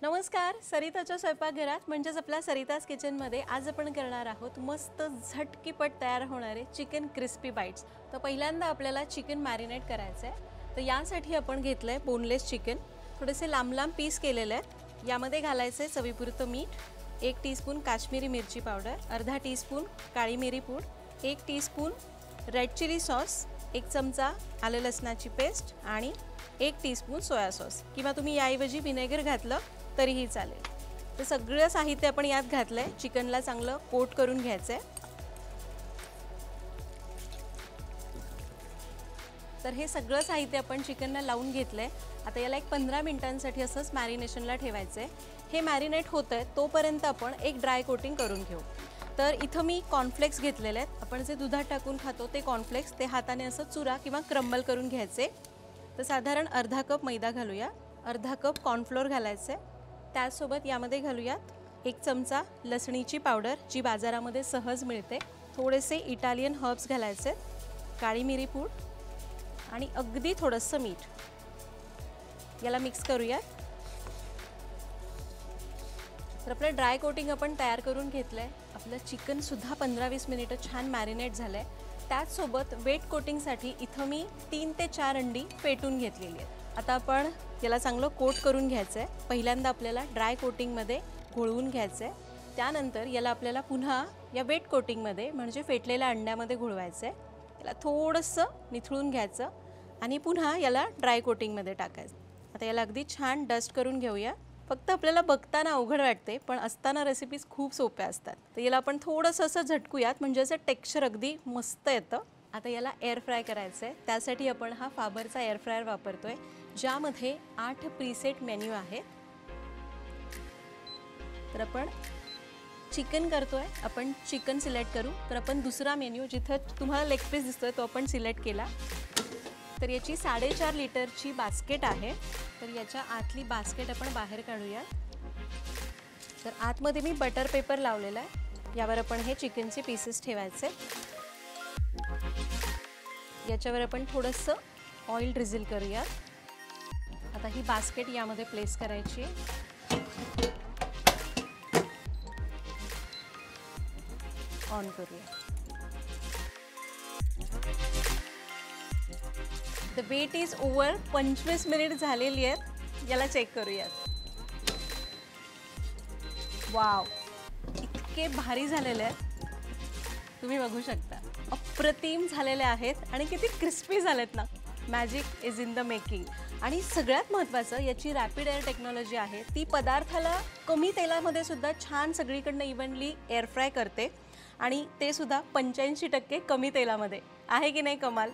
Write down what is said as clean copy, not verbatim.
नमस्कार, सरिताच्या स्वयंपाकघरात म्हणजेच आपल्या सरिताज किचनमध्ये आज आपण करणार आहोत मस्त झटकीपट तयार होणारे चिकन क्रिस्पी बाईट्स। तर पहिल्यांदा आपल्याला चिकन मॅरिनेट करायचं आहे। तर यासाठी आपण घेतलंय बोनलेस चिकन, थोडेसे लांब लांब पीस केलेले आहेत। यामध्ये घालायचे चवीपुरतं मीठ, 1 टीस्पून काश्मीरी मिरची पावडर, अर्धा टीस्पून काळी मिरी पूड, 1 टीस्पून रेड चिली सॉस, 1 चमचा आलं लसणाची पेस्ट आणि 1 टीस्पून सोया सॉस किंवा तुम्ही याऐवजी विनेगर घातलं तरीही चालेल। तर सगळं साहित्य आपण यात घातलंय। चिकनला चांगलं कोट करून घ्यायचंय। तर हे सगळं साहित्य आपण चिकनला लावून घेतलंय। आता याला एक 15 मिनिटांसाठी असंच मॅरिनेशनला ठेवायचंय। हे मॅरिनेट होतंय तोपर्यंत आपण एक ड्राय कोटिंग करून घेऊ। तर इथं मी कॉर्नफ्लेक्स घेतलेले आहेत। आपण जे दुधात टाकून खातो ते कॉर्नफ्लेक्स, ते हाताने असं चुरा किंवा क्रम्बल करून घ्यायचे। तर साधारण अर्धा कप मैदा घालूया, अर्धा कप कॉर्नफ्लोअर घालायचे। त्यासोबत यामध्ये घालूयात 1 चमचा लसणीची पावडर जी बाजारामध्ये सहज मिळते, थोडेसे इटालियन हर्ब्स घालायचे, काळी मिरी पूड आणि अगदी थोडंसं मीठ। याला मिक्स करूया। तर आपलं ड्राय कोटिंग आपण तयार करून घेतलंय। आपलं चिकन सुद्धा 15-20 मिनिटं छान मॅरिनेट झालंय। त्याचसोबत वेट कोटिंगसाठी इथं मी 3 ते 4 अंडी फेटून घेतलेली आहेत। आता आपण याला चांगलं कोट करून घ्यायचं आहे। पहिल्यांदा आपल्याला ड्राय कोटिंगमध्ये घोळवून घ्यायचं आहे। त्यानंतर याला आपल्याला पुन्हा या वेट कोटिंगमध्ये म्हणजे फेटलेल्या अंड्यामध्ये घोळवायचं आहे। याला थोडंसं निथळून घ्यायचं आणि पुन्हा याला ड्राय कोटिंगमध्ये टाकायचं। आता याला अगदी छान डस्ट करून घेऊया। फक्त आपल्याला बघताना अवघड वाटते पण असताना रेसिपीज खूप सोप्या असतात। तर याला आपण थोडंसं असं झटकूयात म्हणजे असं टेक्स्चर अगदी मस्त येतं। आता याला एअर फ्राय करायचं आहे। त्यासाठी आपण हा फाबरचा एअर फ्रायर वापरतोय, ज्यामध्ये 8 प्रीसेट मेन्यू आहेत। तर आपण चिकन करतोय, आपण चिकन सिलेक्ट करू। तर आपण दुसरा मेन्यू जिथं तुम्हाला लेग पीस दिसतोय तो आपण सिलेक्ट केला। तर याची 4.5 लिटरची बास्केट आहे। तर याच्या आतली बास्केट आपण बाहेर काढूया। तर आतमध्ये मी बटर पेपर लावलेला आहे। यावर आपण हे चिकनचे पीसेस ठेवायचे। याच्यावर आपण थोडंसं ऑइल ड्रिझल करूया। आता ही बास्केट यामध्ये प्लेस करायची। ऑन करूया। The wait is over 25 minute झालेली आहेत। याला चेक करूया। वाव, इतके भारी झालेले आहेत, तुम्ही बघू शकता। अप्रतिम झालेले आहेत आणि किती क्रिस्पी झालेत ना। Magic is in the making. आणि सगळ्यात महत्त्वाचं याची रॅपिड एअर टेक्नॉलॉजी आहे। ती पदार्थाला कमी तेलामध्ये सुद्धा छान सगळीकडनं इव्हनली एअर फ्राय करते आणि ते सुद्धा 85% कमी तेलामध्ये आहे की नाही कमाल।